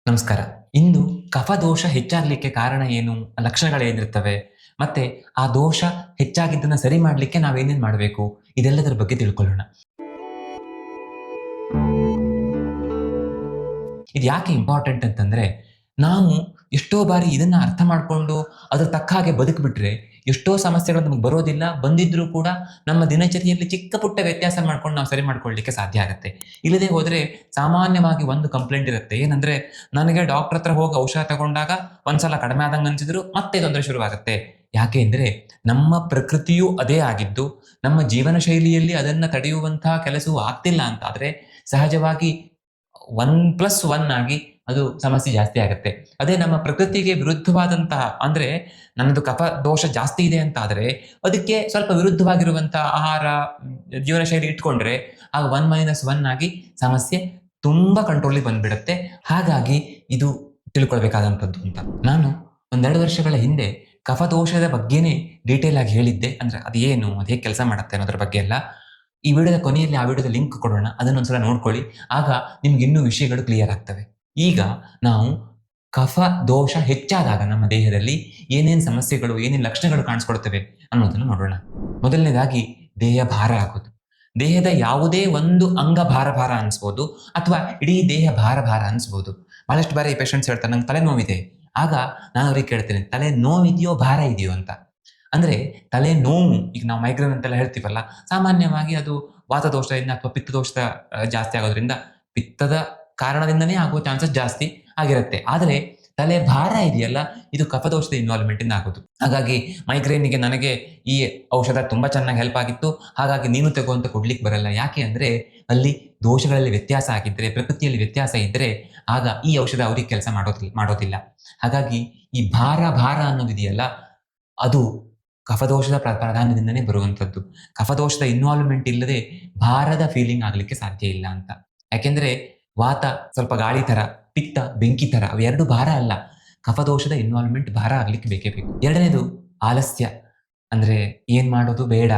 ನಮಸ್ಕಾರ. ಇಂದು ಕಫದೋಷ ಹೆಚ್ಚಾಗ್ಲಿಕ್ಕೆ ಕಾರಣ ಏನು? ಲಕ್ಷಣಗಳೇನಿರ್ತವೆ? ಮತ್ತೆ ಆ ದೋಷ ಹೆಚ್ಚಾಗಿದ್ದನ್ನ ಸರಿ ಮಾಡ್ಲಿಕ್ಕೆ ನಾವೇನೇನ್ ಮಾಡ್ಬೇಕು? ಇದೆಲ್ಲದರ ಬಗ್ಗೆ ತಿಳ್ಕೊಳ್ಳೋಣ. ಇದು ಯಾಕೆ ಇಂಪಾರ್ಟೆಂಟ್ ಅಂತಂದ್ರೆ, ನಾವು ಎಷ್ಟೋ ಬಾರಿ ಇದನ್ನ ಅರ್ಥ ಮಾಡ್ಕೊಂಡು ಅದ್ರ ತಕ್ಕ ಹಾಗೆ ಬದುಕ್ಬಿಟ್ರೆ, ಎಷ್ಟೋ ಸಮಸ್ಯೆಗಳು ನಮಗೆ ಬರೋದಿಲ್ಲ. ಬಂದಿದ್ರೂ ಕೂಡ ನಮ್ಮ ದಿನಚರಿಯಲ್ಲಿ ಚಿಕ್ಕ ಪುಟ್ಟ ವ್ಯತ್ಯಾಸ ಮಾಡ್ಕೊಂಡು ನಾವು ಸರಿ ಮಾಡ್ಕೊಳ್ಳಿಕ್ಕೆ ಸಾಧ್ಯ ಆಗುತ್ತೆ. ಇಲ್ಲದೆ ಹೋದ್ರೆ ಸಾಮಾನ್ಯವಾಗಿ ಒಂದು ಕಂಪ್ಲೇಂಟ್ ಇರುತ್ತೆ. ಏನಂದ್ರೆ, ನನಗೆ ಡಾಕ್ಟರ್ ಹತ್ರ ಹೋಗಿ ಔಷಧ ತಗೊಂಡಾಗ ಒಂದ್ಸಲ ಕಡಿಮೆ ಆದಂಗೆ ಅನ್ಸಿದ್ರು ಮತ್ತೆ ತೊಂದರೆ ಶುರುವಾಗುತ್ತೆ. ಯಾಕೆ ಅಂದ್ರೆ, ನಮ್ಮ ಪ್ರಕೃತಿಯೂ ಅದೇ ಆಗಿದ್ದು, ನಮ್ಮ ಜೀವನ ಶೈಲಿಯಲ್ಲಿ ಅದನ್ನ ತಡೆಯುವಂತಹ ಕೆಲಸವೂ ಆಗ್ತಿಲ್ಲ ಅಂತಾದ್ರೆ ಸಹಜವಾಗಿ 1+1 ಆಗಿ ಅದು ಸಮಸ್ಯೆ ಜಾಸ್ತಿ ಆಗುತ್ತೆ. ಅದೇ ನಮ್ಮ ಪ್ರಕೃತಿಗೆ ವಿರುದ್ಧವಾದಂತಹ ಅಂದ್ರೆ ನನ್ನದು ಕಫ ದೋಷ ಜಾಸ್ತಿ ಇದೆ ಅಂತಾದ್ರೆ ಅದಕ್ಕೆ ಸ್ವಲ್ಪ ವಿರುದ್ಧವಾಗಿರುವಂತಹ ಆಹಾರ, ಜೀವನ ಶೈಲಿ ಇಟ್ಕೊಂಡ್ರೆ ಆಗ 1-1 ಆಗಿ ಸಮಸ್ಯೆ ತುಂಬಾ ಕಂಟ್ರೋಲಿಗೆ ಬಂದ್ಬಿಡುತ್ತೆ. ಹಾಗಾಗಿ ಇದು ತಿಳ್ಕೊಳ್ಬೇಕಾದಂಥದ್ದು ಅಂತ. ನಾನು ಒಂದೆರಡು ವರ್ಷಗಳ ಹಿಂದೆ ಕಫದೋಷದ ಬಗ್ಗೆನೇ ಡೀಟೇಲ್ ಆಗಿ ಹೇಳಿದ್ದೆ. ಅಂದ್ರೆ ಅದು ಏನು, ಅದು ಹೇಗೆ ಕೆಲಸ ಮಾಡುತ್ತೆ ಅನ್ನೋದ್ರ ಬಗ್ಗೆ ಎಲ್ಲ. ಈ ವಿಡಿಯೋದ ಕೊನೆಯಲ್ಲಿ ಆ ವಿಡಿಯೋದ ಲಿಂಕ್ ಕೊಡೋಣ. ಅದನ್ನೊಂದ್ಸಲ ನೋಡ್ಕೊಳ್ಳಿ. ಆಗ ನಿಮ್ಗೆ ಇನ್ನೂ ವಿಷಯಗಳು ಕ್ಲಿಯರ್ ಆಗ್ತವೆ. ಈಗ ನಾವು ಕಫ ದೋಷ ಹೆಚ್ಚಾದಾಗ ನಮ್ಮ ದೇಹದಲ್ಲಿ ಏನೇನು ಸಮಸ್ಯೆಗಳು, ಏನೇನು ಲಕ್ಷಣಗಳು ಕಾಣಿಸ್ಕೊಳ್ತವೆ ಅನ್ನೋದನ್ನು ನೋಡೋಣ. ಮೊದಲನೇದಾಗಿ ದೇಹ ಭಾರ ಆಗೋದು. ದೇಹದ ಯಾವುದೇ ಒಂದು ಅಂಗ ಭಾರ ಭಾರ ಅನ್ಸ್ಬೋದು, ಅಥವಾ ಇಡೀ ದೇಹ ಭಾರ ಭಾರ ಅನ್ಸ್ಬೋದು. ಬಹಳಷ್ಟು ಬಾರಿ ಪೇಷಂಟ್ಸ್ ಹೇಳ್ತಾರೆ, ನಂಗೆ ತಲೆ ನೋವಿದೆ. ಆಗ ನಾನು ಅವ್ರಿಗೆ ಕೇಳ್ತೇನೆ, ತಲೆ ನೋವಿದೆಯೋ ಭಾರ ಇದೆಯೋ ಅಂತ. ಅಂದ್ರೆ ತಲೆ ನೋವು, ಈಗ ನಾವು ಮೈಗ್ರೇನ್ ಅಂತೆಲ್ಲ ಹೇಳ್ತೀವಲ್ಲ, ಸಾಮಾನ್ಯವಾಗಿ ಅದು ವಾತದೋಷದಿಂದ ಅಥವಾ ಪಿತ್ತದೋಷದ ಜಾಸ್ತಿ ಆಗೋದ್ರಿಂದ, ಪಿತ್ತದ ಕಾರಣದಿಂದನೇ ಆಗುವ ಚಾನ್ಸಸ್ ಜಾಸ್ತಿ ಆಗಿರುತ್ತೆ. ಆದರೆ ತಲೆ ಭಾರ ಇದೆಯಲ್ಲ, ಇದು ಕಫದೋಷದ ಇನ್ವಾಲ್ವ್ಮೆಂಟ್ ಇಂದ ಆಗೋದು. ಹಾಗಾಗಿ ಮೈಗ್ರೇನಿಗೆ ನನಗೆ ಈ ಔಷಧ ತುಂಬಾ ಚೆನ್ನಾಗಿ ಹೆಲ್ಪ್ ಆಗಿತ್ತು, ಹಾಗಾಗಿ ನೀನು ತಗೋ ಅಂತ ಕೊಡ್ಲಿಕ್ಕೆ ಬರಲ್ಲ. ಯಾಕೆ ಅಂದ್ರೆ ಅಲ್ಲಿ ದೋಷಗಳಲ್ಲಿ ವ್ಯತ್ಯಾಸ ಆಗಿದ್ರೆ, ಪ್ರಕೃತಿಯಲ್ಲಿ ವ್ಯತ್ಯಾಸ ಇದ್ರೆ ಆಗ ಈ ಔಷಧ ಅವ್ರಿಗೆ ಕೆಲಸ ಮಾಡೋದಿಲ್ಲ. ಹಾಗಾಗಿ ಈ ಭಾರ ಭಾರ ಅನ್ನೋದಿದೆಯಲ್ಲ, ಅದು ಕಫದೋಷದ ಪ್ರಾಧಾನ್ಯದಿಂದನೇ ಬರುವಂಥದ್ದು. ಕಫದೋಷದ ಇನ್ವಾಲ್ವ್ಮೆಂಟ್ ಇಲ್ಲದೆ ಭಾರದ ಫೀಲಿಂಗ್ ಆಗ್ಲಿಕ್ಕೆ ಸಾಧ್ಯ ಇಲ್ಲ ಅಂತ. ಯಾಕೆಂದ್ರೆ ವಾತ ಸ್ವಲ್ಪ ಗಾಳಿ ತರ, ಪಿತ್ತ ಬೆಂಕಿ ತರ, ಅವೆರಡು ಭಾರ ಅಲ್ಲ. ಕಫದೋಷದ ಇನ್ವಾಲ್ವ್ಮೆಂಟ್ ಭಾರ ಆಗ್ಲಿಕ್ಕೆ ಬೇಕೇ ಬೇಕು. ಎರಡನೇದು ಆಲಸ್ಯ. ಅಂದ್ರೆ ಏನ್ ಮಾಡೋದು ಬೇಡ,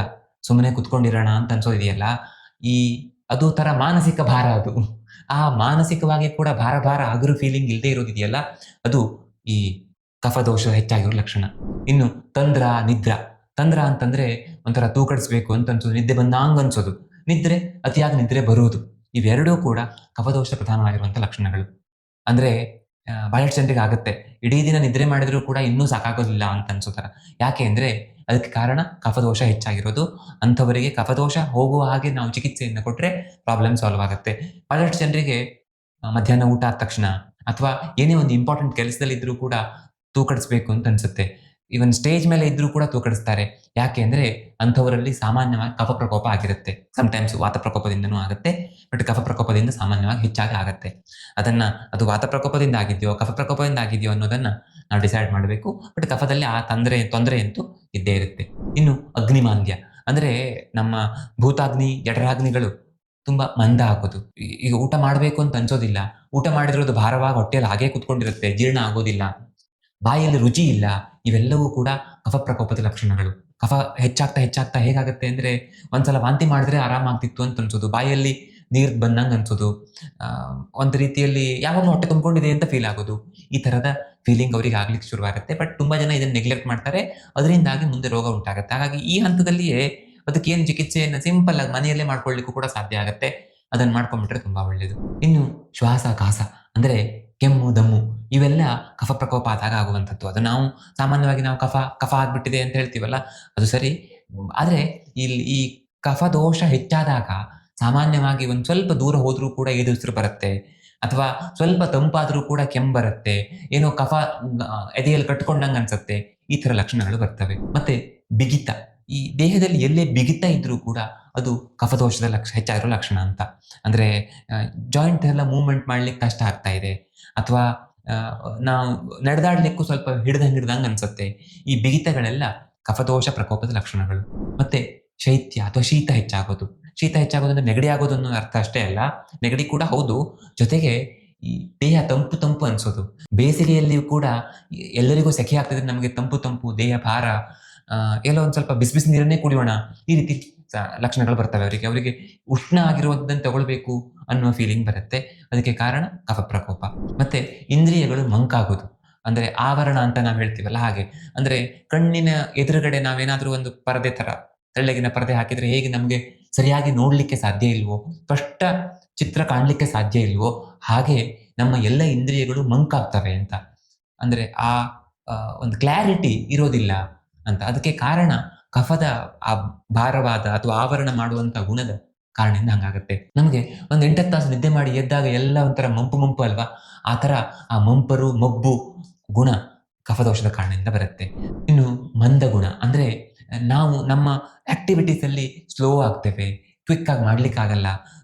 ಸುಮ್ಮನೆ ಕುತ್ಕೊಂಡಿರೋಣ ಅಂತ ಅನ್ಸೋದಿದೆಯಲ್ಲ, ಈ ಅದು ತರ ಮಾನಸಿಕ ಭಾರ ಅದು. ಆ ಮಾನಸಿಕವಾಗಿ ಕೂಡ ಭಾರ ಭಾರ ಆಗಿರೋ ಫೀಲಿಂಗ್ ಇಲ್ಲದೆ ಇರೋದಿದೆಯಲ್ಲ, ಅದು ಈ ಕಫದೋಷ ಹೆಚ್ಚಾಗಿರೋ ಲಕ್ಷಣ. ಇನ್ನು ನಿದ್ರಾ. ತಂದ್ರ ಅಂತಂದ್ರೆ ಒಂಥರ ತೂಕಡಿಸ್ಬೇಕು ಅಂತ ಅನ್ಸೋದು, ನಿದ್ದೆ ಬಂದಂಗ ಅನ್ಸೋದು, ನಿದ್ರೆ ಅತಿಯಾಗಿ ನಿದ್ರೆ ಬರುವುದು. ಇವೆರಡೂ ಕೂಡ ಕಫದೋಷ ಪ್ರಧಾನವಾಗಿರುವಂತಹ ಲಕ್ಷಣಗಳು. ಅಂದ್ರೆ ಬಹಳಷ್ಟು ಜನರಿಗೆ ಆಗುತ್ತೆ, ಇಡೀ ದಿನ ನಿದ್ರೆ ಮಾಡಿದ್ರು ಕೂಡ ಇನ್ನೂ ಸಾಕಾಗೋದಿಲ್ಲ ಅಂತ ಅನ್ಸೋತರ. ಯಾಕೆ ಅಂದ್ರೆ ಅದಕ್ಕೆ ಕಾರಣ ಕಫದೋಷ ಹೆಚ್ಚಾಗಿರೋದು. ಅಂಥವರಿಗೆ ಕಫದೋಷ ಹೋಗುವ ಹಾಗೆ ನಾವು ಚಿಕಿತ್ಸೆಯನ್ನು ಕೊಟ್ರೆ ಪ್ರಾಬ್ಲಮ್ ಸಾಲ್ವ್ ಆಗುತ್ತೆ. ಬಹಳಷ್ಟು ಜನರಿಗೆ ಮಧ್ಯಾಹ್ನ ಊಟ ಆದ ತಕ್ಷಣ ಅಥವಾ ಏನೇ ಒಂದು ಇಂಪಾರ್ಟೆಂಟ್ ಕೆಲಸದಲ್ಲಿ ಇದ್ರೂ ಕೂಡ ತೂಕಡಿಸ್ಬೇಕು ಅಂತ ಅನ್ಸುತ್ತೆ. ಇವನ್ ಸ್ಟೇಜ್ ಮೇಲೆ ಇದ್ರೂ ಕೂಡ ತೂಕಡಿಸ್ತಾರೆ. ಯಾಕೆ ಅಂದ್ರೆ ಅಂಥವರಲ್ಲಿ ಸಾಮಾನ್ಯವಾಗಿ ಕಫ ಪ್ರಕೋಪ ಆಗಿರುತ್ತೆ. ಟೈಮ್ಸ್ ವಾತ ಪ್ರಕೋಪದಿಂದನೂ ಆಗುತ್ತೆ, ಬಟ್ ಕಫ ಪ್ರಕೋಪದಿಂದ ಸಾಮಾನ್ಯವಾಗಿ ಹೆಚ್ಚಾಗಿ ಆಗತ್ತೆ. ಅದು ವಾತ ಪ್ರಕೋಪದಿಂದ ಆಗಿದೆಯೋ ಕಫ ಪ್ರಕೋಪದಿಂದ ಆಗಿದೆಯೋ ಅನ್ನೋದನ್ನ ನಾವು ಡಿಸೈಡ್ ಮಾಡಬೇಕು. ಬಟ್ ಕಫದಲ್ಲಿ ಆ ತೊಂದರೆ ಅಂತೂ ಇದ್ದೇ ಇರುತ್ತೆ. ಇನ್ನು ಅಗ್ನಿಮಾಂದ್ಯ ಅಂದ್ರೆ ನಮ್ಮ ಭೂತಾಗ್ನಿ, ಜಠರಾಗ್ನಿಗಳು ತುಂಬಾ ಮಂದ ಆಗೋದು. ಈಗ ಊಟ ಮಾಡಬೇಕು ಅಂತ ಅನ್ಸೋದಿಲ್ಲ, ಊಟ ಮಾಡಿರೋದು ಭಾರವಾಗಿ ಹೊಟ್ಟೆಯಲ್ಲಿ ಹಾಗೆ ಕುತ್ಕೊಂಡಿರುತ್ತೆ, ಜೀರ್ಣ ಆಗೋದಿಲ್ಲ, ಬಾಯಲ್ಲಿ ರುಚಿ ಇಲ್ಲ. ಇವೆಲ್ಲವೂ ಕೂಡ ಕಫ ಪ್ರಕೋಪದ ಲಕ್ಷಣಗಳು. ಕಫ ಹೆಚ್ಚಾಗ್ತಾ ಹೆಚ್ಚಾಗ್ತಾ ಹೇಗಾಗುತ್ತೆ ಅಂದ್ರೆ, ಒಂದ್ಸಲ ವಾಂತಿ ಮಾಡಿದ್ರೆ ಆರಾಮಾಗ್ತಿತ್ತು ಅಂತ ಅನ್ಸೋದು, ಬಾಯಲ್ಲಿ ನೀರ್ ಬಂದಂಗ ಅನ್ಸೋದು, ಒಂದು ರೀತಿಯಲ್ಲಿ ಯಾವಾಗಲೂ ಹೊಟ್ಟೆ ತುಂಬಿಕೊಂಡಿದೆ ಅಂತ ಫೀಲ್ ಆಗೋದು. ಈ ತರದ ಫೀಲಿಂಗ್ ಅವ್ರಿಗೆ ಆಗ್ಲಿಕ್ಕೆ ಶುರುವಾಗುತ್ತೆ. ಬಟ್ ತುಂಬಾ ಜನ ಇದನ್ನ ನೆಗ್ಲೆಕ್ಟ್ ಮಾಡ್ತಾರೆ, ಅದರಿಂದಾಗಿ ಮುಂದೆ ರೋಗ ಉಂಟಾಗುತ್ತೆ. ಹಾಗಾಗಿ ಈ ಹಂತದಲ್ಲಿಯೇ ಅದಕ್ಕೆ ಏನು ಚಿಕಿತ್ಸೆಯನ್ನು ಸಿಂಪಲ್ ಆಗಿ ಮನೆಯಲ್ಲೇ ಮಾಡ್ಕೊಳ್ಳಿಕ್ಕೂ ಕೂಡ ಸಾಧ್ಯ ಆಗುತ್ತೆ. ಅದನ್ನ ಮಾಡ್ಕೊಂಡ್ಬಿಟ್ರೆ ತುಂಬಾ ಒಳ್ಳೇದು. ಇನ್ನು ಶ್ವಾಸ ಕಾಸ ಅಂದ್ರೆ ಕೆಮ್ಮು ದಮ್ಮು, ಇವೆಲ್ಲ ಕಫ ಪ್ರಕೋಪ ಆದಾಗ ಆಗುವಂಥದ್ದು. ಅದು ನಾವು ಸಾಮಾನ್ಯವಾಗಿ ನಾವು ಕಫ ಕಫ ಆಗ್ಬಿಟ್ಟಿದೆ ಅಂತ ಹೇಳ್ತೀವಲ್ಲ, ಅದು ಸರಿ. ಆದ್ರೆ ಇಲ್ಲಿ ಈ ಕಫ ದೋಷ ಹೆಚ್ಚಾದಾಗ ಸಾಮಾನ್ಯವಾಗಿ ಒಂದ್ ಸ್ವಲ್ಪ ದೂರ ಹೋದ್ರೂ ಕೂಡ ಎದುರು ಬರುತ್ತೆ, ಅಥವಾ ಸ್ವಲ್ಪ ತಂಪಾದ್ರೂ ಕೂಡ ಕೆಮ್ಮು ಬರುತ್ತೆ, ಏನೋ ಕಫ ಎದೆಯಲ್ಲಿ ಕಟ್ಕೊಂಡಂಗೆ ಅನ್ಸುತ್ತೆ. ಈ ತರ ಲಕ್ಷಣಗಳು ಬರ್ತವೆ. ಮತ್ತೆ ಬಿಗಿತ. ಈ ದೇಹದಲ್ಲಿ ಎಲ್ಲೇ ಬಿಗಿತ ಇದ್ರೂ ಕೂಡ ಅದು ಕಫದೋಷದ ಹೆಚ್ಚಾಗಿರೋ ಲಕ್ಷಣ ಅಂತ. ಅಂದ್ರೆ ಜಾಯಿಂಟ್ ಎಲ್ಲ ಮೂವ್ಮೆಂಟ್ ಮಾಡ್ಲಿಕ್ಕೆ ಕಷ್ಟ ಆಗ್ತಾ ಇದೆ, ಅಥವಾ ನಾವು ನಡೆದಾಡ್ಲಿಕ್ಕೂ ಸ್ವಲ್ಪ ಹಿಡ್ದಂಗ್ ಅನ್ಸುತ್ತೆ. ಈ ಬಿಗಿತಗಳೆಲ್ಲ ಕಫದೋಷ ಪ್ರಕೋಪದ ಲಕ್ಷಣಗಳು. ಮತ್ತೆ ಶೈತ್ಯ ಅಥವಾ ಶೀತ ಹೆಚ್ಚಾಗೋದು. ಶೀತ ಹೆಚ್ಚಾಗೋದಂದ್ರೆ ನೆಗಡಿ ಆಗೋದು ಅನ್ನೋ ಅರ್ಥ ಅಷ್ಟೇ ಅಲ್ಲ, ನೆಗಡಿ ಕೂಡ ಹೌದು, ಜೊತೆಗೆ ಈ ದೇಹ ತಂಪು ತಂಪು ಅನ್ಸೋದು. ಬೇಸಿಗೆಯಲ್ಲಿಯೂ ಕೂಡ ಎಲ್ಲರಿಗೂ ಸೆಕೆ ಆಗ್ತಿದ್ರೆ ನಮಗೆ ತಂಪು ತಂಪು ದೇಹ ಭಾರ, ಎಲ್ಲೋ ಒಂದ್ ಸ್ವಲ್ಪ ಬಿಸಿ ಬಿಸಿ ನೀರನ್ನೇ ಕುಡಿಯೋಣ, ಈ ರೀತಿ ಲಕ್ಷಣಗಳು ಬರ್ತವೆ ಅವರಿಗೆ ಉಷ್ಣ ಆಗಿರುವುದನ್ನು ತಗೊಳ್ಬೇಕು ಅನ್ನುವ ಫೀಲಿಂಗ್ ಬರುತ್ತೆ. ಅದಕ್ಕೆ ಕಾರಣ ಕಫ ಪ್ರಕೋಪ. ಮತ್ತೆ ಇಂದ್ರಿಯಗಳು ಮಂಕಾಗೋದು. ಅಂದ್ರೆ ಆವರಣ ಅಂತ ನಾವು ಹೇಳ್ತೀವಲ್ಲ ಹಾಗೆ. ಅಂದ್ರೆ ಕಣ್ಣಿನ ಎದುರುಗಡೆ ನಾವೇನಾದ್ರೂ ಒಂದು ಪರದೆ ತರ ತೆಳ್ಳಗಿನ ಪರದೆ ಹಾಕಿದ್ರೆ ಹೇಗೆ ನಮ್ಗೆ ಸರಿಯಾಗಿ ನೋಡ್ಲಿಕ್ಕೆ ಸಾಧ್ಯ ಇಲ್ವೋ, ಸ್ಪಷ್ಟ ಚಿತ್ರ ಕಾಣ್ಲಿಕ್ಕೆ ಸಾಧ್ಯ ಇಲ್ವೋ, ಹಾಗೆ ನಮ್ಮ ಎಲ್ಲ ಇಂದ್ರಿಯಗಳು ಮಂಕಾಗ್ತವೆ ಅಂತ. ಅಂದ್ರೆ ಆ ಒಂದು ಕ್ಲಾರಿಟಿ ಇರೋದಿಲ್ಲ ಅಂತ. ಅದಕ್ಕೆ ಕಾರಣ ಕಫದ ಆ ಭಾರವಾದ ಅಥವಾ ಆವರಣ ಮಾಡುವಂತ ಗುಣದ ಕಾರಣದಿಂದ ಹಂಗಾಗತ್ತೆ. ನಮ್ಗೆ ಒಂದು 8 ತಾಸು ನಿದ್ದೆ ಮಾಡಿ ಎದ್ದಾಗ ಎಲ್ಲ ಒಂಥರ ಮಂಪು ಮಂಪು ಅಲ್ವಾ? ಆ ಥರ ಆ ಮಂಪರು, ಮಬ್ಬು ಗುಣ ಕಫದೋಷದ ಕಾರಣದಿಂದ ಬರುತ್ತೆ. ಇನ್ನು ಮಂದ ಗುಣ ಅಂದ್ರೆ ನಾವು ನಮ್ಮ ಆಕ್ಟಿವಿಟೀಸ್ ಅಲ್ಲಿ ಸ್ಲೋ ಆಗ್ತೇವೆ, ಕ್ವಿಕ್ ಆಗಿ ಮಾಡ್ಲಿಕ್ಕಾಗಲ್ಲ.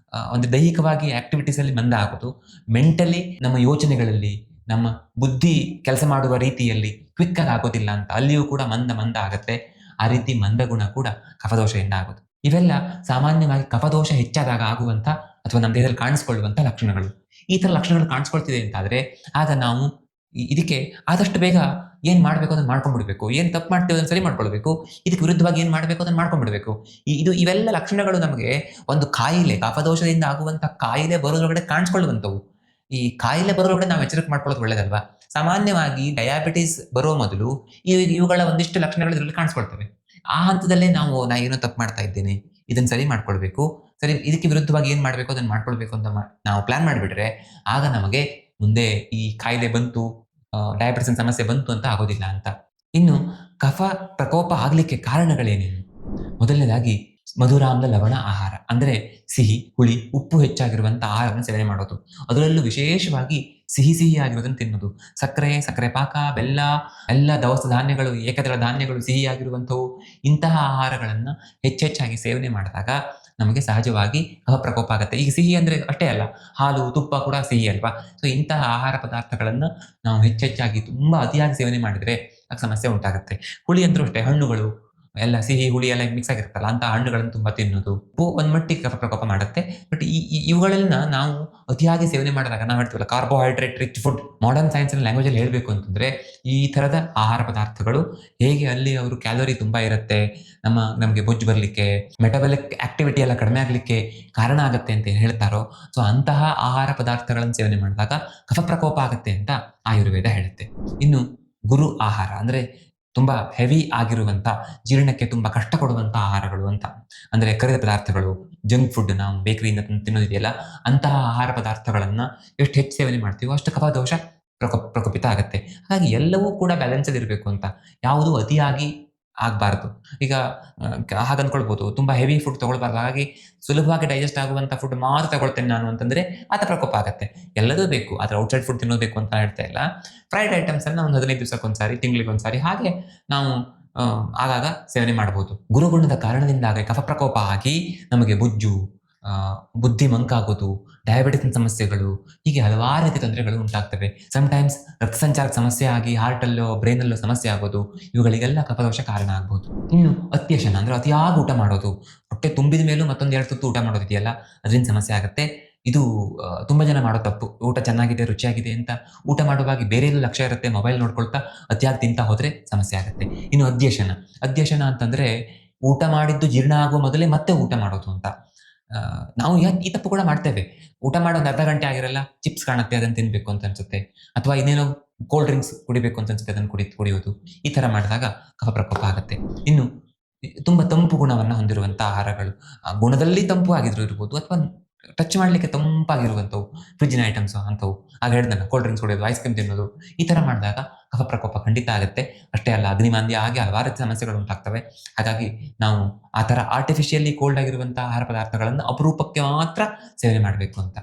ಒಂದು ದೈಹಿಕವಾಗಿ ಆಕ್ಟಿವಿಟೀಸ್ ಅಲ್ಲಿ ಮಂದ ಆಗೋದು, ಮೆಂಟಲಿ ನಮ್ಮ ಯೋಚನೆಗಳಲ್ಲಿ, ನಮ್ಮ ಬುದ್ಧಿ ಕೆಲಸ ಮಾಡುವ ರೀತಿಯಲ್ಲಿ ಕ್ವಿಕ್ ಆಗಿ ಆಗೋದಿಲ್ಲ ಅಂತ. ಅಲ್ಲಿಯೂ ಕೂಡ ಮಂದ ಮಂದ ಆಗತ್ತೆ. ಆ ರೀತಿ ಮಂದ ಗುಣ ಕೂಡ ಕಫದೋಷದಿಂದ ಆಗೋದು. ಇವೆಲ್ಲ ಸಾಮಾನ್ಯವಾಗಿ ಕಫದೋಷ ಹೆಚ್ಚಾದಾಗ ಆಗುವಂತ ಅಥವಾ ನಮ್ಮ ದೇಹದಲ್ಲಿ ಕಾಣಿಸ್ಕೊಳ್ಳುವಂತ ಲಕ್ಷಣಗಳು. ಈ ತರ ಲಕ್ಷಣಗಳು ಕಾಣಿಸ್ಕೊಳ್ತಿದೆ ಅಂತಾದ್ರೆ ಆಗ ನಾವು ಇದಕ್ಕೆ ಆದಷ್ಟು ಬೇಗ ಏನ್ ಮಾಡ್ಬೇಕು ಅದನ್ನ ಮಾಡ್ಕೊಂಡ್ಬಿಡ್ಬೇಕು. ಏನ್ ತಪ್ಪು ಮಾಡ್ತೇವೆ ಅದನ್ನ ಸರಿ ಮಾಡ್ಕೊಳ್ಬೇಕು. ಇದಕ್ಕೆ ವಿರುದ್ಧವಾಗಿ ಏನ್ ಮಾಡ್ಬೇಕು ಅದನ್ನ ಮಾಡ್ಕೊಂಡ್ಬಿಡ್ಬೇಕು. ಇವೆಲ್ಲ ಲಕ್ಷಣಗಳು ನಮಗೆ ಒಂದು ಕಾಯಿಲೆ, ಕಫದೋಷದಿಂದ ಆಗುವಂತ ಕಾಯಿಲೆ ಬರೋದ್ರೊಳಗಡೆ ಕಾಣಿಸ್ಕೊಳ್ಳುವಂತವು. ಈ ಕಾಯಿಲೆ ಬರೋದ್ರೊಳಗಡೆ ನಾವು ಎಚ್ಚರಿಕೆ ಮಾಡ್ಕೊಳ್ಳೋದು ಒಳ್ಳೇದಲ್ವಾ? ಸಾಮಾನ್ಯವಾಗಿ ಡಯಾಬಿಟಿಸ್ ಬರೋ ಮೊದಲು ಇವುಗಳ ಒಂದಿಷ್ಟು ಲಕ್ಷಣಗಳು ಇದರಲ್ಲಿ ಕಾಣಿಸ್ಕೊಳ್ತವೆ. ಆ ಹಂತದಲ್ಲೇ ನಾ ಏನೋ ತಪ್ಪು ಮಾಡ್ತಾ ಇದ್ದೇನೆ, ಇದನ್ನ ಸರಿ ಮಾಡ್ಕೊಳ್ಬೇಕು, ಸರಿ ಇದಕ್ಕೆ ವಿರುದ್ಧವಾಗಿ ಏನ್ ಮಾಡ್ಬೇಕು ಅದನ್ನ ಮಾಡ್ಕೊಳ್ಬೇಕು ಅಂತ ನಾವು ಪ್ಲಾನ್ ಮಾಡಿಬಿಟ್ರೆ ಆಗ ನಮಗೆ ಮುಂದೆ ಈ ಕಾಯಿಲೆ ಬಂತು, ಡಯಾಬಿಟಿಸ್ ಸಮಸ್ಯೆ ಬಂತು ಅಂತ ಆಗೋದಿಲ್ಲ ಅಂತ. ಇನ್ನು ಕಫ ಪ್ರಕೋಪ ಆಗ್ಲಿಕ್ಕೆ ಕಾರಣಗಳೇನೇನು? ಮೊದಲನೇದಾಗಿ ಮಧುರಾಮ್ಲ ಲವಣ ಆಹಾರ ಅಂದ್ರೆ ಸಿಹಿ, ಹುಳಿ, ಉಪ್ಪು ಹೆಚ್ಚಾಗಿರುವಂತಹ ಆಹಾರವನ್ನು ಸೇವನೆ ಮಾಡೋದು. ಅದರಲ್ಲೂ ವಿಶೇಷವಾಗಿ ಸಿಹಿ ಆಗಿರೋದನ್ನು ತಿನ್ನೋದು. ಸಕ್ಕರೆ ಪಾಕ, ಬೆಲ್ಲ, ಎಲ್ಲ ದವಸ ಧಾನ್ಯಗಳು, ಏಕದಳ ಧಾನ್ಯಗಳು ಸಿಹಿಯಾಗಿರುವಂಥವು, ಇಂತಹ ಆಹಾರಗಳನ್ನ ಹೆಚ್ಚೆಚ್ಚಾಗಿ ಸೇವನೆ ಮಾಡಿದಾಗ ನಮಗೆ ಸಹಜವಾಗಿ ಕಫ ಪ್ರಕೋಪ ಆಗುತ್ತೆ. ಈಗ ಸಿಹಿ ಅಂದ್ರೆ ಅಷ್ಟೇ ಅಲ್ಲ, ಹಾಲು, ತುಪ್ಪ ಕೂಡ ಸಿಹಿ ಅಲ್ವಾ? ಸೊ ಇಂತಹ ಆಹಾರ ಪದಾರ್ಥಗಳನ್ನ ನಾವು ಹೆಚ್ಚೆಚ್ಚಾಗಿ ತುಂಬಾ ಅತಿಯಾಗಿ ಸೇವನೆ ಮಾಡಿದ್ರೆ ಸಮಸ್ಯೆ ಉಂಟಾಗುತ್ತೆ. ಹುಳಿ ಅಂದ್ರೂ ಅಷ್ಟೇ, ಹಣ್ಣುಗಳು ಎಲ್ಲ ಸಿಹಿ, ಹುಳಿ ಎಲ್ಲ ಮಿಕ್ಸ್ ಆಗಿರುತ್ತಲ್ಲ ಅಂತ ಹಣ್ಣುಗಳನ್ನು ತುಂಬಾ ತಿನ್ನುವುದು ಉಪ್ಪು ಒಂದ್ ಮಟ್ಟಿಗೆ ಕಫ ಪ್ರಕೋಪ ಮಾಡುತ್ತೆ. ಬಟ್ ಇವುಗಳನ್ನ ನಾವು ಅತಿಯಾಗಿ ಸೇವನೆ ಮಾಡಿದಾಗ ನಾವು ಹೇಳ್ತೀವಲ್ಲ carbohydrate rich food. Modern science language ಅಲ್ಲಿ ಹೇಳ್ಬೇಕು ಅಂತಂದ್ರೆ ಈ ತರದ ಆಹಾರ ಪದಾರ್ಥಗಳು ಹೇಗೆ ಅಲ್ಲಿ ಅವರು ಕ್ಯಾಲೋರಿ ತುಂಬಾ ಇರುತ್ತೆ, ನಮಗೆ ಬೊಜ್ಜು ಬರ್ಲಿಕ್ಕೆ, ಮೆಟಬಲಿಕ್ ಆಕ್ಟಿವಿಟಿ ಎಲ್ಲ ಕಡಿಮೆ ಆಗ್ಲಿಕ್ಕೆ ಕಾರಣ ಆಗುತ್ತೆ ಅಂತ ಹೇಳ್ತಾರೋ, ಸೊ ಅಂತಹ ಆಹಾರ ಪದಾರ್ಥಗಳನ್ನು ಸೇವನೆ ಮಾಡಿದಾಗ ಕಫ ಪ್ರಕೋಪ ಆಗುತ್ತೆ ಅಂತ ಆಯುರ್ವೇದ ಹೇಳುತ್ತೆ. ಇನ್ನು ಗುರು ಆಹಾರ ಅಂದ್ರೆ ತುಂಬಾ ಹೆವಿ ಆಗಿರುವಂತ, ಜೀರ್ಣಕ್ಕೆ ತುಂಬಾ ಕಷ್ಟ ಕೊಡುವಂತ ಆಹಾರಗಳು ಅಂತ. ಅಂದ್ರೆ ಕರಿದ ಪದಾರ್ಥಗಳು, ಜಂಕ್ ಫುಡ್, ನಾವು ಬೇಕರಿಯಿಂದ ತಿನ್ನೋದಿದೆಯಲ್ಲ ಅಂತಹ ಆಹಾರ ಪದಾರ್ಥಗಳನ್ನ ಎಷ್ಟು ಹೆಚ್ಚು ಸೇವನೆ ಮಾಡ್ತೀವೋ ಅಷ್ಟು ಕಫದೋಷ ಪ್ರಕೋಪಿತ ಆಗತ್ತೆ. ಹಾಗಾಗಿ ಎಲ್ಲವೂ ಕೂಡ ಬ್ಯಾಲೆನ್ಸ್ ಇರಬೇಕು ಅಂತ, ಯಾವುದೂ ಅತಿಯಾಗಿ ಆಗ್ಬಾರ್ದು. ಈಗ ಹಾಗನ್ಕೊಳ್ಬಹುದು, ತುಂಬಾ ಹೆವಿ ಫುಡ್ ತಗೊಳ್ಬಾರ್ದು. ಹಾಗಾಗಿ ಸುಲಭವಾಗಿ ಡೈಜೆಸ್ಟ್ ಆಗುವಂತ ಫುಡ್ ಮಾತ್ರ ತಗೊಳ್ತೇನೆ ನಾನು ಅಂತಂದ್ರೆ ಆತ ಪ್ರಕೋಪ ಆಗತ್ತೆ. ಎಲ್ಲದೂ ಬೇಕು, ಆದ್ರೆ ಔಟ್ಸೈಡ್ ಫುಡ್ ತಿನ್ನೋಬೇಕು ಅಂತ ಹೇಳ್ತಾ ಇಲ್ಲ. ಫ್ರೈಡ್ ಐಟಮ್ಸ್ ಅನ್ನ ಒಂದು 15 ದಿವಸಕ್ಕೊಂದ್ಸಾರಿ, ತಿಂಗಳಿಗೊಂದ್ಸಾರಿ ಹಾಗೆ ನಾವು ಆಗಾಗ ಸೇವನೆ ಮಾಡಬಹುದು. ಗುರುಗುಣದ ಕಾರಣದಿಂದಾಗಿ ಕಫ ಪ್ರಕೋಪ ಆಗಿ ನಮಗೆ ಬೊಜ್ಜು, ಬುದ್ಧಿ ಮಂಕಾಗೋದು, ಡಯಾಬಿಟಿಸ್ ಸಮಸ್ಯೆಗಳು, ಹೀಗೆ ಹಲವಾರು ರೀತಿಯ ತೊಂದರೆಗಳು ಉಂಟಾಗ್ತವೆ. ಸಮಟೈಮ್ಸ್ ರಕ್ತ ಸಂಚಾರಕ್ಕೆ ಸಮಸ್ಯೆ ಆಗಿ ಹಾರ್ಟಲ್ಲೋ ಬ್ರೈನಲ್ಲೋ ಸಮಸ್ಯೆ ಆಗೋದು, ಇವುಗಳಿಗೆಲ್ಲ ಕಫದೋಷ ಕಾರಣ ಆಗ್ಬೋದು. ಇನ್ನು ಅತ್ಯಶನ ಅಂದ್ರೆ ಅತಿಯಾಗಿ ಊಟ ಮಾಡೋದು, ಹೊಟ್ಟೆ ತುಂಬಿದ ಮೇಲೂ ಮತ್ತೊಂದು 2 ತುತ್ತು ಊಟ ಮಾಡೋದಿದೆಯಲ್ಲ, ಅದರಿಂದ ಸಮಸ್ಯೆ ಆಗುತ್ತೆ. ಇದು ತುಂಬಾ ಜನ ಮಾಡೋ ತಪ್ಪು. ಊಟ ಚೆನ್ನಾಗಿದೆ, ರುಚಿಯಾಗಿದೆ ಅಂತ ಊಟ ಮಾಡುವಾಗ ಬೇರೆ ಎಲ್ಲೂ ಲಕ್ಷ್ಯ ಇರುತ್ತೆ, ಮೊಬೈಲ್ ನೋಡ್ಕೊಳ್ತಾ ಅತಿಯಾಗಿ ತಿಂತಾ ಹೋದ್ರೆ ಸಮಸ್ಯೆ ಆಗುತ್ತೆ. ಇನ್ನು ಅಧ್ಯಶನ ಅಂತಂದ್ರೆ ಊಟ ಮಾಡಿದ್ದು ಜೀರ್ಣ ಆಗುವ ಮೊದಲೇ ಮತ್ತೆ ಊಟ ಮಾಡೋದು ಅಂತ. ನಾವು ಈ ತಪ್ಪು ಕೂಡ ಮಾಡ್ತೇವೆ. ಊಟ ಮಾಡೋ ಒಂದು ಅರ್ಧ ಗಂಟೆ ಆಗಿರಲ್ಲ, ಚಿಪ್ಸ್ ಕಾಣುತ್ತೆ ಅದನ್ನು ತಿನ್ಬೇಕು ಅಂತ ಅನ್ಸುತ್ತೆ, ಅಥವಾ ಇನ್ನೇನೋ ಕೋಲ್ಡ್ ಡ್ರಿಂಕ್ಸ್ ಕುಡಿಬೇಕು ಅಂತ ಅನ್ಸುತ್ತೆ, ಅದನ್ನು ಕುಡಿಯೋದು. ಈ ತರ ಮಾಡಿದಾಗ ಕಫ ಪ್ರಕೋಪ ಆಗುತ್ತೆ. ಇನ್ನು ತುಂಬಾ ತಂಪು ಗುಣವನ್ನ ಹೊಂದಿರುವಂತ ಆಹಾರಗಳು, ಗುಣದಲ್ಲಿ ತಂಪು ಆಗಿದ್ರು ಇರ್ಬೋದು, ಅಥವಾ ಟಚ್ ಮಾಡ್ಲಿಕ್ಕೆ ತಂಪಾಗಿರುವಂಥವು, ಫ್ರಿಜ್ಜಿನ ಐಟಮ್ಸ್ ಅಂತವು. ಆಗ ಹೇಳಿದ್ನಲ್ಲ, ಕೋಲ್ಡ್ ಡ್ರಿಂಕ್ಸ್ ಕುಡಿಯೋದು, ಐಸ್ ಕ್ರೀಮ್ ತಿನ್ನೋದು, ಈ ತರ ಮಾಡಿದಾಗ ಕಫ ಪ್ರಕೋಪ ಖಂಡಿತ ಆಗುತ್ತೆ. ಅಷ್ಟೇ ಅಲ್ಲ, ಅಗ್ನಿಮಾಂದ್ಯ ಹಾಗೆ ಹಲವಾರು ಸಮಸ್ಯೆಗಳು ಉಂಟಾಗ್ತವೆ. ಹಾಗಾಗಿ ನಾವು ಆ ತರ ಆರ್ಟಿಫಿಷಿಯಲಿ ಕೋಲ್ಡ್ ಆಗಿರುವಂತಹ ಆಹಾರ ಪದಾರ್ಥಗಳನ್ನು ಅಪರೂಪಕ್ಕೆ ಮಾತ್ರ ಸೇವನೆ ಮಾಡಬೇಕು ಅಂತ.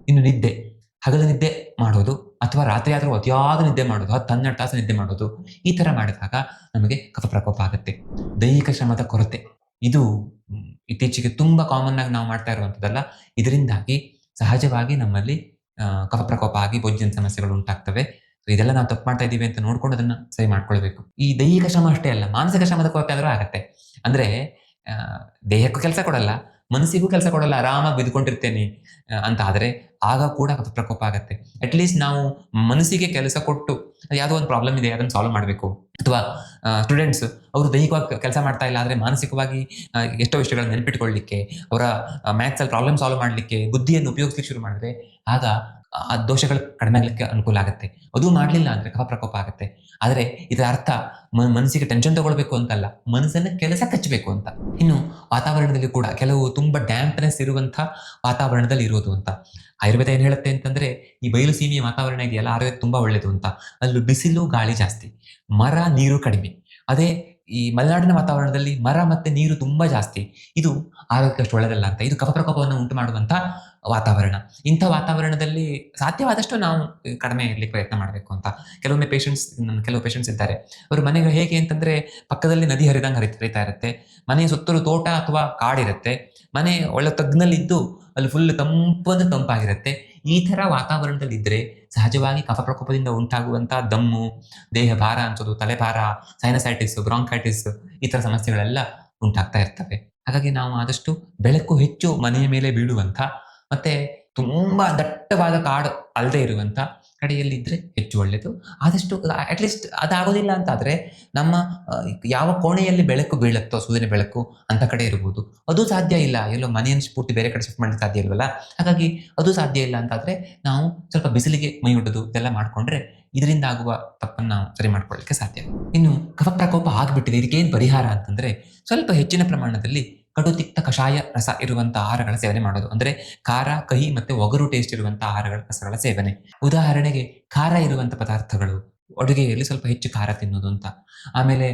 ಇನ್ನು ನಿದ್ದೆ, ಹಗಲು ನಿದ್ದೆ ಮಾಡೋದು ಅಥವಾ ರಾತ್ರಿ ಆದ್ರೂ ಅತಿಯಾದ ನಿದ್ದೆ ಮಾಡೋದು, 10-12 ತಾಸು ನಿದ್ದೆ ಮಾಡೋದು, ಈ ತರ ಮಾಡಿದಾಗ ನಮಗೆ ಕಫ ಪ್ರಕೋಪ ಆಗುತ್ತೆ. ದೈಹಿಕ ಶ್ರಮದ ಕೊರತೆ, ಇದು ಇತ್ತೀಚೆಗೆ ತುಂಬಾ ಕಾಮನ್ ಆಗಿ ನಾವು ಮಾಡ್ತಾ ಇರುವಂತದ್ದಲ್ಲ. ಇದರಿಂದಾಗಿ ಸಹಜವಾಗಿ ನಮ್ಮಲ್ಲಿ ಕಫ ಪ್ರಕೋಪ ಆಗಿ ಬೊಜ್ಜಿನ ಸಮಸ್ಯೆಗಳು ಉಂಟಾಗ್ತವೆ. ಇದೆಲ್ಲ ನಾವು ತಪ್ಪು ಮಾಡ್ತಾ ಇದೀವಿ ಅಂತ ನೋಡ್ಕೊಂಡು ಅದನ್ನ ಸರಿ ಮಾಡ್ಕೊಳ್ಬೇಕು. ಈ ದೈಹಿಕ ಶ್ರಮ ಅಷ್ಟೇ ಅಲ್ಲ, ಮಾನಸಿಕ ಶ್ರಮದ ಕೊರತೆ ಆದ್ರೂ ಆಗತ್ತೆ. ಅಂದ್ರೆ ದೇಹಕ್ಕೂ ಕೆಲಸ ಕೊಡಲ್ಲ, ಮನಸ್ಸಿಗೂ ಕೆಲಸ ಕೊಡಲ್ಲ, ಆರಾಮಾಗಿ ಬಿದ್ಕೊಂಡಿರ್ತೇನೆ ಅಂತ ಆದ್ರೆ ಆಗ ಕೂಡ ಕಫ ಪ್ರಕೋಪ ಆಗತ್ತೆ. ಅಟ್ಲೀಸ್ಟ್ ನಾವು ಮನಸ್ಸಿಗೆ ಕೆಲಸ ಕೊಟ್ಟು ಯಾವುದೋ ಒಂದು ಪ್ರಾಬ್ಲಮ್ ಇದೆ ಅದನ್ನು ಸಾಲ್ವ್ ಮಾಡಬೇಕು. ಅಥವಾ ಸ್ಟೂಡೆಂಟ್ಸ್ ಅವರು ದೈಹಿಕವಾಗಿ ಕೆಲಸ ಮಾಡ್ತಾ ಇಲ್ಲ ಆದ್ರೆ ಮಾನಸಿಕವಾಗಿ ಎಷ್ಟೋ ವಿಷಯಗಳನ್ನ ನೆನಪಿಟ್ಕೊಳ್ಳಿಕ್ಕೆ, ಅವರ ಮ್ಯಾಥ್ಸ್ ಅಲ್ಲಿ ಪ್ರಾಬ್ಲಮ್ ಸಾಲ್ವ್ ಮಾಡ್ಲಿಕ್ಕೆ ಬುದ್ಧಿಯನ್ನು ಉಪಯೋಗಿಸ್ಲಿಕ್ಕೆ ಶುರು ಮಾಡಿದ್ರೆ ಆಗ ಆ ದೋಷಗಳು ಕಡಿಮೆ ಆಗಲಿಕ್ಕೆ ಅನುಕೂಲ ಆಗುತ್ತೆ. ಅದು ಮಾಡಲಿಲ್ಲ ಅಂದರೆ ಕಫ ಪ್ರಕೋಪ ಆಗುತ್ತೆ. ಆದರೆ ಇದರ ಅರ್ಥ ಮನಸ್ಸಿಗೆ ಟೆನ್ಷನ್ ತಗೊಳ್ಬೇಕು ಅಂತಲ್ಲ, ಮನಸ್ಸನ್ನು ಕೆಲಸಕ್ಕೆ ಹಚ್ಚಬೇಕು ಅಂತ. ಇನ್ನು ವಾತಾವರಣದಲ್ಲಿ ಕೂಡ ಕೆಲವು ತುಂಬ ಡ್ಯಾಂಪ್ನೆಸ್ ಇರುವಂಥ ವಾತಾವರಣದಲ್ಲಿ ಇರೋದು ಅಂತ. ಆಯುರ್ವೇದ ಏನು ಹೇಳುತ್ತೆ ಅಂತಂದರೆ, ಈ ಬಯಲು ಸೀಮೆಯ ವಾತಾವರಣ ಇದೆಯಲ್ಲ ಆರೋಗ್ಯ ತುಂಬ ಒಳ್ಳೆಯದು ಅಂತ. ಅಲ್ಲಿ ಬಿಸಿಲು ಗಾಳಿ ಜಾಸ್ತಿ, ಮರ ನೀರು ಕಡಿಮೆ. ಅದೇ ಈ ಮಲೆನಾಡಿನ ವಾತಾವರಣದಲ್ಲಿ ಮರ ಮತ್ತೆ ನೀರು ತುಂಬಾ ಜಾಸ್ತಿ. ಇದು ಆರೋಗ್ಯಕ್ಕೆ ಅಷ್ಟು ಒಳ್ಳೆಯದಲ್ಲ ಅಂತ. ಇದು ಕಫ ಪ್ರಕೋಪವನ್ನು ಉಂಟು ಮಾಡುವಂಥ ವಾತಾವರಣ. ಇಂಥ ವಾತಾವರಣದಲ್ಲಿ ಸಾಧ್ಯವಾದಷ್ಟು ನಾವು ಕಡಿಮೆ ಇರಲಿಕ್ಕೆ ಪ್ರಯತ್ನ ಮಾಡಬೇಕು ಅಂತ. ಕೆಲವೊಮ್ಮೆ ಕೆಲವು ಪೇಷಂಟ್ಸ್ ಇದ್ದಾರೆ, ಅವರು ಮನೆಗೆ ಹೇಗೆ ಅಂತಂದ್ರೆ ಪಕ್ಕದಲ್ಲಿ ನದಿ ಹರಿದಂಗೆ ಹರಿತಾ ಇರುತ್ತೆ, ಮನೆಯ ಸುತ್ತಲೂ ತೋಟ ಅಥವಾ ಕಾಡಿರುತ್ತೆ, ಮನೆ ಒಳ್ಳೆ ತಗ್ನಲ್ಲಿದ್ದು ಅಲ್ಲಿ ಫುಲ್ ತಂಪಾಗಿರುತ್ತೆ. ಈ ಥರ ವಾತಾವರಣದಲ್ಲಿ ಇದ್ದರೆ ಸಹಜವಾಗಿ ಕಫ ಪ್ರಕೋಪದಿಂದ ಉಂಟಾಗುವಂಥ ದಮ್ಮು, ದೇಹ ಭಾರ ಅನ್ಸೋದು, ತಲೆಭಾರ, ಸೈನಸೈಟಿಸ್, ಬ್ರಾಂಕೈಟಿಸ್ ಈ ಥರ ಸಮಸ್ಯೆಗಳೆಲ್ಲ ಉಂಟಾಗ್ತಾ ಇರ್ತವೆ. ಹಾಗಾಗಿ ನಾವು ಆದಷ್ಟು ಬೆಳಕು ಹೆಚ್ಚು ಮನೆಯ ಮೇಲೆ ಬೀಳುವಂಥ ಮತ್ತೆ ತುಂಬಾ ದಟ್ಟವಾದ ಕಾಡು ಅಲ್ಲದೆ ಇರುವಂಥ ಕಡೆಯಲ್ಲಿದ್ದರೆ ಹೆಚ್ಚು ಒಳ್ಳೆಯದು. ಆದಷ್ಟು ಅಟ್ಲೀಸ್ಟ್ ಅದಾಗೋದಿಲ್ಲ ಅಂತಾದರೆ ನಮ್ಮ ಯಾವ ಕೋಣೆಯಲ್ಲಿ ಬೆಳಕು ಬೀಳುತ್ತೋ ಸೂರ್ಯನ ಬೆಳಕು ಅಂಥ ಕಡೆ ಇರ್ಬೋದು. ಅದು ಸಾಧ್ಯ ಇಲ್ಲ, ಎಲ್ಲೋ ಮನೆಯನ್ನು ಪೂರ್ತಿ ಬೇರೆ ಕಡೆ ಶಿಫ್ಟ್ ಮಾಡಲಿಕ್ಕೆ ಸಾಧ್ಯ ಇಲ್ವಲ್ಲ. ಹಾಗಾಗಿ ಅದು ಸಾಧ್ಯ ಇಲ್ಲ ಅಂತಾದರೆ ನಾವು ಸ್ವಲ್ಪ ಬಿಸಿಲಿಗೆ ಮೈ ಒಡ್ಡೋದು ಇದೆಲ್ಲ ಮಾಡಿಕೊಂಡ್ರೆ ಇದರಿಂದ ಆಗುವ ತಪ್ಪನ್ನು ನಾವು ಸರಿ ಮಾಡ್ಕೊಳ್ಳಿಕ್ಕೆ ಸಾಧ್ಯ. ಇನ್ನು ಕಫ ಪ್ರಕೋಪ ಆಗಿಬಿಟ್ಟಿದೆ, ಇದಕ್ಕೇನು ಪರಿಹಾರ ಅಂತಂದರೆ ಸ್ವಲ್ಪ ಹೆಚ್ಚಿನ ಪ್ರಮಾಣದಲ್ಲಿ ಕಡು ತಿಕ್ತ ಕಷಾಯ ರಸ ಇರುವಂಥ ಆಹಾರಗಳ ಸೇವನೆ ಮಾಡೋದು. ಅಂದರೆ ಖಾರ, ಕಹಿ ಮತ್ತು ಒಗರು ಟೇಸ್ಟ್ ಇರುವಂಥ ಆಹಾರಗಳ ರಸಗಳ ಸೇವನೆ. ಉದಾಹರಣೆಗೆ ಖಾರ ಇರುವಂಥ ಪದಾರ್ಥಗಳು, ಅಡುಗೆಯಲ್ಲಿ ಸ್ವಲ್ಪ ಹೆಚ್ಚು ಖಾರ ತಿನ್ನೋದು ಅಂತ. ಆಮೇಲೆ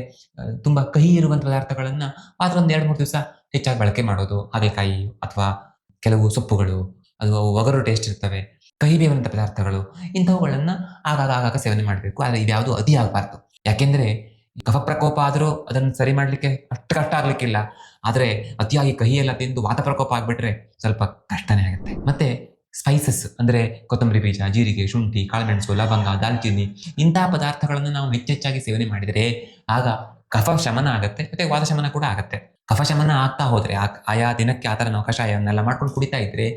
ತುಂಬ ಕಹಿ ಇರುವಂಥ ಪದಾರ್ಥಗಳನ್ನು ಮಾತ್ರ ಒಂದು 2-3 ದಿವಸ ಹೆಚ್ಚಾಗಿ ಬಳಕೆ ಮಾಡೋದು. ಹಾಗಲಕಾಯಿ ಅಥವಾ ಕೆಲವು ಸೊಪ್ಪುಗಳು, ಅದು ಒಗರು ಟೇಸ್ಟ್ ಇರ್ತವೆ. ಕಹಿ ಬೇವಂಥ ಪದಾರ್ಥಗಳು ಇಂಥವುಗಳನ್ನು ಆಗಾಗ ಸೇವನೆ ಮಾಡಬೇಕು. ಆದರೆ ಇದ್ಯಾವುದು ಅತಿ ಆಗಬಾರ್ದು. ಯಾಕೆಂದರೆ ಕಫ ಪ್ರಕೋಪ ಆದರೂ ಅದನ್ನು ಸರಿ ಮಾಡಲಿಕ್ಕೆ ಅಷ್ಟು ಕಷ್ಟ ಆಗ್ಲಿಕ್ಕಿಲ್ಲ. ಆದರೆ ಅತಿಯಾಗಿ ಕಹಿ ಎಲ್ಲ ತಿಂದು ವಾತ ಪ್ರಕೋಪ ಆಗಿಬಿಟ್ರೆ ಸ್ವಲ್ಪ ಕಷ್ಟನೇ ಆಗುತ್ತೆ. ಮತ್ತೆ ಸ್ಪೈಸಸ್ ಅಂದರೆ ಕೊತ್ತಂಬರಿ ಬೀಜ, ಜೀರಿಗೆ, ಶುಂಠಿ, ಕಾಳುಮೆಣಸು, ಲವಂಗ, ದಾಲ್ಚಿನ್ನಿ ಇಂತಹ ಪದಾರ್ಥಗಳನ್ನು ನಾವು ಹೆಚ್ಚೆಚ್ಚಾಗಿ ಸೇವನೆ ಮಾಡಿದರೆ ಆಗ ಕಫ ಶಮನ ಆಗುತ್ತೆ, ಮತ್ತೆ ವಾತ ಶಮನ ಕೂಡ ಆಗುತ್ತೆ. ಕಫ ಶಮನ ಆಗ್ತಾ ಹೋದರೆ ಆಯಾ ದಿನಕ್ಕೆ ಆ ಥರ ನಾವು ಕಷಾಯವನ್ನೆಲ್ಲ ಮಾಡ್ಕೊಂಡು ಕುಡಿತಾ ಇದ್ರೆ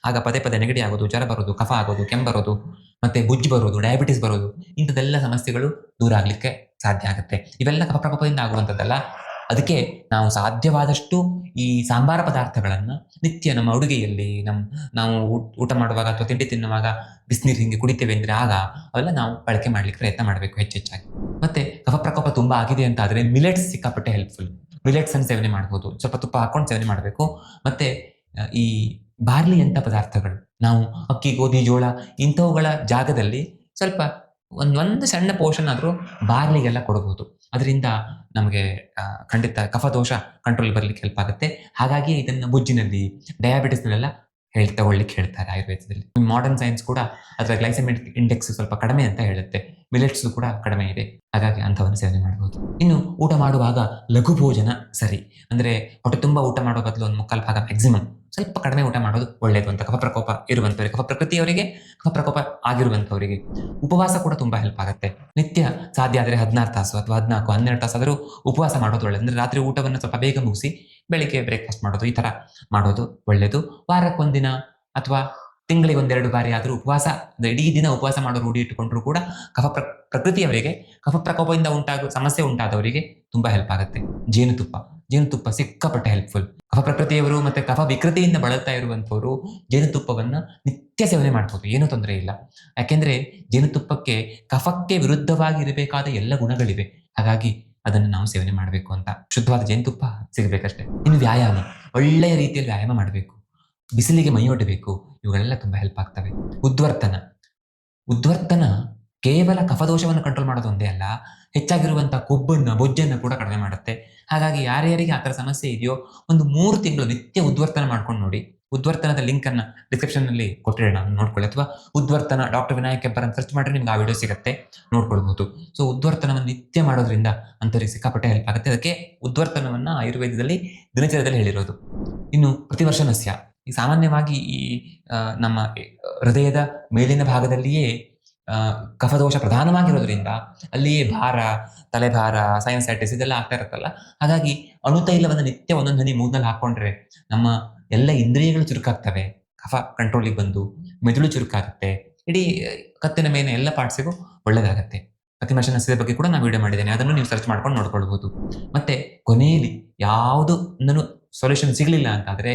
ಆಗ ಪದೇ ನೆಗಡಿ ಆಗೋದು, ಜ್ವರ ಬರೋದು, ಕಫ ಆಗೋದು, ಕೆಮ್ಮು ಮತ್ತೆ ಗುಜ್ಜು ಬರೋದು, ಡಯಾಬಿಟಿಸ್ ಬರೋದು ಇಂಥದ್ದೆಲ್ಲ ಸಮಸ್ಯೆಗಳು ದೂರ ಆಗಲಿಕ್ಕೆ ಸಾಧ್ಯ ಆಗುತ್ತೆ. ಇವೆಲ್ಲ ಕಫ ಪ್ರಕೋಪದಿಂದ ಆಗುವಂಥದ್ದಲ್ಲ. ಅದಕ್ಕೆ ನಾವು ಸಾಧ್ಯವಾದಷ್ಟು ಈ ಸಾಂಬಾರ ಪದಾರ್ಥಗಳನ್ನು ನಿತ್ಯ ನಮ್ಮ ಅಡುಗೆಯಲ್ಲಿ ನಾವು ಊಟ ಮಾಡುವಾಗ ಅಥವಾ ತಿಂಡಿ ತಿನ್ನುವಾಗ ಬಿಸಿನೀರು ಹಿಂಗೆ ಕುಡಿತೇವೆ ಅಂದರೆ ಆಗ ಅವೆಲ್ಲ ನಾವು ಬಳಕೆ ಮಾಡಲಿಕ್ಕೆ ಪ್ರಯತ್ನ ಮಾಡಬೇಕು ಹೆಚ್ಚೆಚ್ಚಾಗಿ. ಮತ್ತೆ ಕಫ ಪ್ರಕೋಪ ತುಂಬ ಆಗಿದೆ ಅಂತ ಆದರೆ ಮಿಲೆಟ್ಸ್ ಸಿಕ್ಕಾಪಟ್ಟೆ ಹೆಲ್ಪ್ಫುಲ್. ಮಿಲೆಟ್ಸ್ ಅನ್ನು ಸೇವನೆ ಮಾಡ್ಬೋದು, ಸ್ವಲ್ಪ ತುಪ್ಪ ಹಾಕೊಂಡು ಸೇವನೆ ಮಾಡಬೇಕು. ಮತ್ತೆ ಈ ಬಾರ್ಲಿ ಅಂತ ಪದಾರ್ಥಗಳು, ನಾವು ಅಕ್ಕಿ, ಗೋಧಿ, ಜೋಳ ಇಂಥವುಗಳ ಜಾಗದಲ್ಲಿ ಸ್ವಲ್ಪ ಒಂದು ಸಣ್ಣ ಪೋರ್ಷನ್ ಆದರೂ ಬಾರ್ಲಿಗೆಲ್ಲ ಕೊಡಬಹುದು. ಅದರಿಂದ ನಮಗೆ ಖಂಡಿತ ಕಫದೋಷ ಕಂಟ್ರೋಲ್ ಬರಲಿಕ್ಕೆ ಹೆಲ್ಪ್ ಆಗುತ್ತೆ. ಹಾಗಾಗಿ ಇದನ್ನು ಬುಜ್ಜಿನಲ್ಲಿ, ಡಯಾಬಿಟಿಸ್ನಲ್ಲೆಲ್ಲ ತಗೊಳ್ಳಿಕ್ಕೆ ಹೇಳ್ತಾರೆ ಆಯುರ್ವೇದದಲ್ಲಿ. ಮಾಡರ್ನ್ ಸೈನ್ಸ್ ಕೂಡ ಅದರ ಗ್ಲೈಸೆಮಿಕ್ ಇಂಡೆಕ್ಸ್ ಸ್ವಲ್ಪ ಕಡಿಮೆ ಅಂತ ಹೇಳುತ್ತೆ. ಮಿಲೆಟ್ಸ್ ಕೂಡ ಕಡಿಮೆ ಇದೆ, ಹಾಗಾಗಿ ಅಂಥವನ್ನು ಸೇವನೆ ಮಾಡಬಹುದು. ಇನ್ನು ಊಟ ಮಾಡುವಾಗ ಲಘು ಭೋಜನ ಸರಿ. ಅಂದರೆ ಹೊಟ್ಟೆ ತುಂಬ ಊಟ ಮಾಡೋ ಬದಲು ಒಂದು 3/4 ಭಾಗ ಮ್ಯಾಕ್ಸಿಮಮ್ ಸ್ವಲ್ಪ ಕಡಿಮೆ ಊಟ ಮಾಡೋದು ಒಳ್ಳೆಯದು ಅಂತ. ಕಫ ಪ್ರಕೋಪ ಇರುವಂಥವರಿಗೆ, ಕಫ ಪ್ರಕೃತಿಯವರಿಗೆ, ಕಫ ಪ್ರಕೋಪ ಆಗಿರುವಂಥವರಿಗೆ ಉಪವಾಸ ಕೂಡ ತುಂಬ ಹೆಲ್ಪ್ ಆಗುತ್ತೆ. ನಿತ್ಯ ಸಾಧ್ಯ ಆದರೆ 16 ತಾಸು ಅಥವಾ 14-12 ತಾಸಾದರೂ ಉಪವಾಸ ಮಾಡೋದು ಒಳ್ಳೆಯದು. ಅಂದರೆ ರಾತ್ರಿ ಊಟವನ್ನು ಸ್ವಲ್ಪ ಬೇಗ ಮುಗಿಸಿ ಬೆಳಿಗ್ಗೆ ಬ್ರೇಕ್ಫಾಸ್ಟ್ ಮಾಡೋದು, ಈ ಥರ ಮಾಡೋದು ಒಳ್ಳೆಯದು. ವಾರಕ್ಕೊಂದಿನ ಅಥವಾ ತಿಂಗಳಿಗೆ 1-2 ಬಾರಿ ಆದರೂ ಉಪವಾಸ, ಇಡೀ ದಿನ ಉಪವಾಸ ಮಾಡೋ ರೂಢಿ ಇಟ್ಟುಕೊಂಡ್ರೂ ಕೂಡ ಪ್ರಕೃತಿಯವರಿಗೆ ಕಫ ಪ್ರಕೋಪದಿಂದ ಸಮಸ್ಯೆ ಉಂಟಾದವರಿಗೆ ತುಂಬಾ ಹೆಲ್ಪ್ ಆಗುತ್ತೆ. ಜೇನುತುಪ್ಪ ಸಿಕ್ಕಾಪಟ್ಟೆ ಹೆಲ್ಪ್ಫುಲ್. ಕಫ ಪ್ರಕೃತಿಯವರು ಮತ್ತೆ ಕಫ ವಿಕೃತಿಯಿಂದ ಬಳಲ್ತಾ ಇರುವಂಥವರು ಜೇನುತುಪ್ಪವನ್ನು ನಿತ್ಯ ಸೇವನೆ ಮಾಡ್ಬೋದು, ಏನೂ ತೊಂದರೆ ಇಲ್ಲ. ಯಾಕೆಂದ್ರೆ ಜೇನುತುಪ್ಪಕ್ಕೆ ಕಫಕ್ಕೆ ವಿರುದ್ಧವಾಗಿ ಇರಬೇಕಾದ ಎಲ್ಲ ಗುಣಗಳಿವೆ. ಹಾಗಾಗಿ ಅದನ್ನು ನಾವು ಸೇವನೆ ಮಾಡಬೇಕು ಅಂತ. ಶುದ್ಧವಾದ ಜೇನುತುಪ್ಪ ಸಿಗಬೇಕಷ್ಟೇ. ಇನ್ನು ವ್ಯಾಯಾಮ, ಒಳ್ಳೆಯ ರೀತಿಯಲ್ಲಿ ವ್ಯಾಯಾಮ ಮಾಡಬೇಕು, ಬಿಸಿಲಿಗೆ ಮೈಯೊಡ್ಡಬೇಕು, ಇವುಗಳೆಲ್ಲ ತುಂಬಾ ಹೆಲ್ಪ್ ಆಗ್ತವೆ. ಉದ್ವರ್ತನ ಕೇವಲ ಕಫದೋಷವನ್ನು ಕಂಟ್ರೋಲ್ ಮಾಡೋದು ಒಂದೇ ಅಲ್ಲ, ಹೆಚ್ಚಾಗಿರುವಂತಹ ಬೊಜ್ಜನ್ನು ಕೂಡ ಕಡಿಮೆ ಮಾಡುತ್ತೆ. ಹಾಗಾಗಿ ಯಾರ್ಯಾರಿಗೆ ಆ ಥರ ಸಮಸ್ಯೆ ಇದೆಯೋ ಒಂದು 3 ತಿಂಗಳು ನಿತ್ಯ ಉದ್ವರ್ತನ ಮಾಡ್ಕೊಂಡು ನೋಡಿ. ಉದ್ವರ್ತನದ ಲಿಂಕ್ ಅನ್ನ ಡಿಸ್ಕ್ರಿಪ್ಷನ್ ನಲ್ಲಿ ಕೊಟ್ಟಿರೋಣ, ನೋಡ್ಕೊಳ್ಳಿ. ಅಥವಾ ಉದ್ವರ್ತನ ಡಾಕ್ಟರ್ ವಿನಾಯಕ್ ಕೆಬ್ಬರ್ ಅಂತ ಸರ್ಚ್ ಮಾಡಿದ್ರೆ ನಿಮ್ಗೆ ಆ ವಿಡಿಯೋ ಸಿಗುತ್ತೆ, ನೋಡ್ಕೊಳ್ಬಹುದು. ಸೊ ಉದ್ವರ್ತನವನ್ನು ನಿತ್ಯ ಮಾಡೋದ್ರಿಂದ ಅಂತವರಿಗೆ ಸಿಕ್ಕಾಪಟ್ಟೆ ಹೆಲ್ಪ್ ಆಗುತ್ತೆ. ಅದಕ್ಕೆ ಉದ್ವರ್ತನವನ್ನ ಆಯುರ್ವೇದದಲ್ಲಿ ದಿನಚರ್ಯದಲ್ಲಿ ಹೇಳಿರೋದು. ಇನ್ನು ಪ್ರತಿವರ್ಷ ನಸ್ಯ, ಈ ಸಾಮಾನ್ಯವಾಗಿ ಈ ನಮ್ಮ ಹೃದಯದ ಮೇಲಿನ ಭಾಗದಲ್ಲಿಯೇ ಕಫದೋಷ ಪ್ರಧಾನವಾಗಿರೋದ್ರಿಂದ ಅಲ್ಲಿಯೇ ಭಾರ, ತಲೆಭಾರ, ಸೈನಸೈಟಿಸ್ ಇದೆಲ್ಲ ಆಗ್ತಾ ಇರುತ್ತಲ್ಲ. ಹಾಗಾಗಿ ಅಣುತೈಲವನ್ನು ನಿತ್ಯ 1 ಹನಿ ಮೂಗ್ನಲ್ಲಿ ಹಾಕೊಂಡ್ರೆ ನಮ್ಮ ಎಲ್ಲ ಇಂದ್ರಿಯಗಳು ಚುರುಕಾಗ್ತವೆ, ಕಫ ಕಂಟ್ರೋಲಿಗೆ ಬಂದು ಮೆದುಳು ಚುರುಕಾಗುತ್ತೆ, ಇಡೀ ಕತ್ತಿನ ಮೇಲೆ ಎಲ್ಲ ಪಾರ್ಟ್ಸಿಗೂ ಒಳ್ಳೆಯದಾಗತ್ತೆ. ಪ್ರತಿವರ್ಷ ನಸ್ಯದ ಬಗ್ಗೆ ಕೂಡ ನಾನು ವಿಡಿಯೋ ಮಾಡಿದ್ದೇನೆ, ಅದನ್ನು ನೀವು ಸರ್ಚ್ ಮಾಡ್ಕೊಂಡು ನೋಡ್ಕೊಳ್ಬಹುದು. ಮತ್ತೆ ಕೊನೆಯಲ್ಲಿ ಯಾವುದು ಸೊಲ್ಯೂಷನ್ ಸಿಗಲಿಲ್ಲ ಅಂತಾದ್ರೆ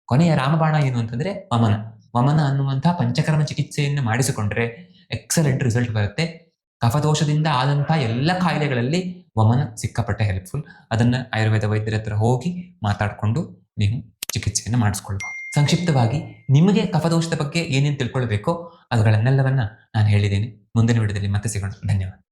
ಕೊನೆಯ ರಾಮಬಾಣ ಏನು ಅಂತಂದ್ರೆ ವಮನ. ವಮನ ಅನ್ನುವಂತಹ ಪಂಚಕರ್ಮ ಚಿಕಿತ್ಸೆಯನ್ನು ಮಾಡಿಸಿಕೊಂಡ್ರೆ ಎಕ್ಸಲೆಂಟ್ ರಿಸಲ್ಟ್ ಬರುತ್ತೆ. ಕಫದೋಷದಿಂದ ಆದಂತಹ ಎಲ್ಲ ಕಾಯಿಲೆಗಳಲ್ಲಿ ವಮನ ಸಿಕ್ಕಾಪಟ್ಟೆ ಹೆಲ್ಪ್ಫುಲ್. ಅದನ್ನ ಆಯುರ್ವೇದ ವೈದ್ಯರ ಹತ್ರ ಹೋಗಿ ಮಾತಾಡಿಕೊಂಡು ನೀವು ಚಿಕಿತ್ಸೆಯನ್ನು ಮಾಡಿಸ್ಕೊಳ್ಬಹುದು. ಸಂಕ್ಷಿಪ್ತವಾಗಿ ನಿಮಗೆ ಕಫದೋಷದ ಬಗ್ಗೆ ಏನೇನು ತಿಳ್ಕೊಳ್ಬೇಕೋ ಅವುಗಳನ್ನೆಲ್ಲವನ್ನ ನಾನು ಹೇಳಿದ್ದೇನೆ. ಮುಂದಿನ ವಿಡಿಯೋದಲ್ಲಿ ಮತ್ತೆ ಸಿಗೋಣ. ಧನ್ಯವಾದ.